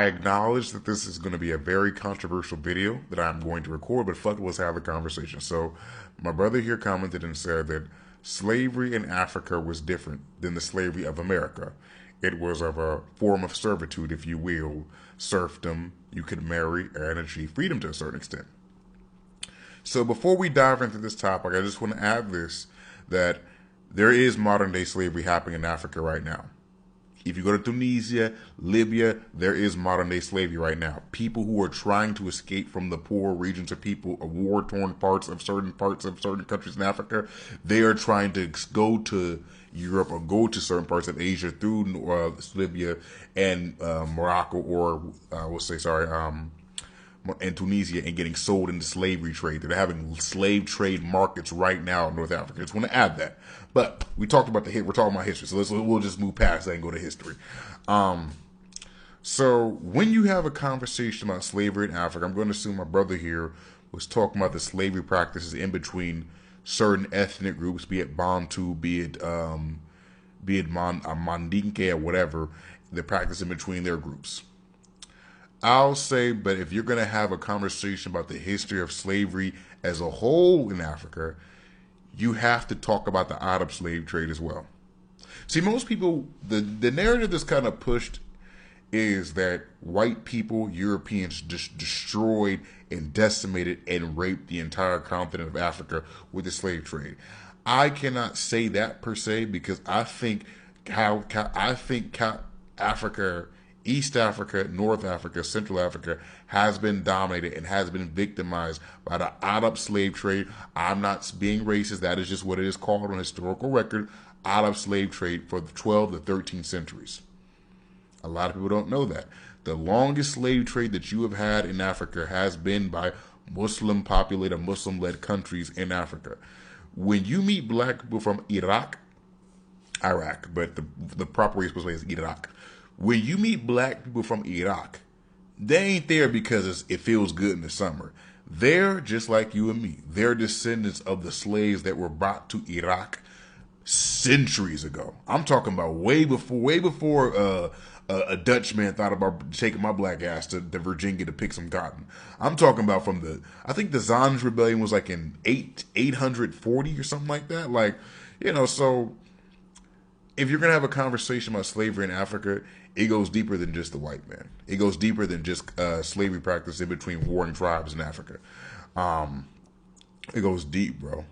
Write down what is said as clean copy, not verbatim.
I acknowledge that this is going to be a very controversial video that I'm going to record, but fuck it, let's have the conversation. So, my brother here commented and said that slavery in Africa was different than the slavery of America. It was of a form of servitude, if you will, serfdom. You could marry and achieve freedom to a certain extent. So, before we dive into this topic, I just want to add this that there is modern day slavery happening in Africa right now. If you go to Tunisia, Libya, there is modern day slavery right now. People who are trying to escape from the poor regions of people, war torn parts of certain countries in Africa, they are trying to go to Europe or go to certain parts of Asia through Libya and Morocco, or and Tunisia, and getting sold into slavery trade. They're having slave trade markets right now in North Africa. I just want to add that. But we talked about we're talking about history, so we'll just move past that and go to history. So when you have a conversation about slavery in Africa, I'm going to assume my brother here was talking about the slavery practices in between certain ethnic groups, be it Bantu, be it Mandinka or whatever, the practice in between their groups. I'll say, but if you're going to have a conversation about the history of slavery as a whole in Africa, you have to talk about the Arab slave trade as well. See, most people, the narrative that's kind of pushed is that white people, Europeans, just destroyed and decimated and raped the entire continent of Africa with the slave trade. I cannot say that per se, because I think Africa, East Africa, North Africa, Central Africa has been dominated and has been victimized by the Arab slave trade. I'm not being racist. That is just what it is called on historical record. Arab slave trade for the 12th to 13th centuries. A lot of people don't know that. The longest slave trade that you have had in Africa has been by Muslim-populated, Muslim-led countries in Africa. When you meet black people from Iraq, but the proper way it's supposed to say is Iraq. When you meet black people from Iraq, they ain't there because it feels good in the summer. They're just like you and me. They're descendants of the slaves that were brought to Iraq centuries ago. I'm talking about way before a Dutch man thought about taking my black ass to Virginia to pick some cotton. I'm talking about I think the Zanj Rebellion was like in 840 or something like that. Like, so if you're going to have a conversation about slavery in Africa, it goes deeper than just the white man. It goes deeper than just slavery practice in between warring tribes in Africa. It goes deep, bro.